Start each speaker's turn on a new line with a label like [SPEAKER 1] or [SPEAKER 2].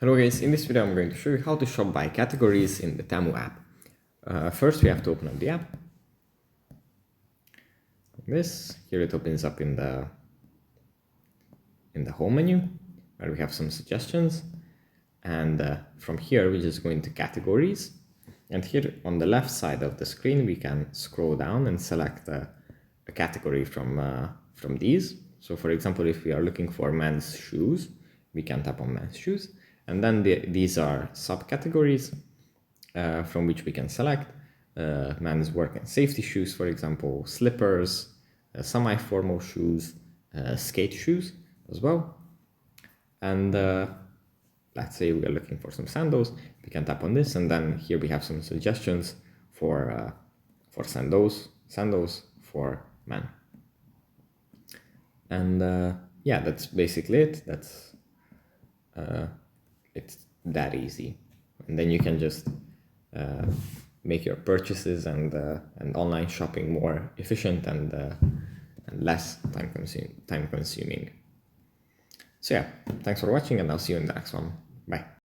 [SPEAKER 1] Hello guys, in this video I'm going to show you how to shop by categories in the Temu app. First we have to open up the app. Here it opens up in the home menu where we have some suggestions, and from here we just go into categories, and here on the left side of the screen we can scroll down and select a category from these. So for example, if we are looking for men's shoes, we can tap on men's shoes, and then these are subcategories from which we can select men's work and safety shoes, for example, slippers, semi-formal shoes, skate shoes as well. And let's say we are looking for some sandals, we can tap on this, and then here we have some suggestions for sandals for men. And yeah, that's basically it. That's it's that easy, and then you can just make your purchases and online shopping more efficient and less time consuming. So yeah, thanks for watching, and I'll see you in the next one. Bye.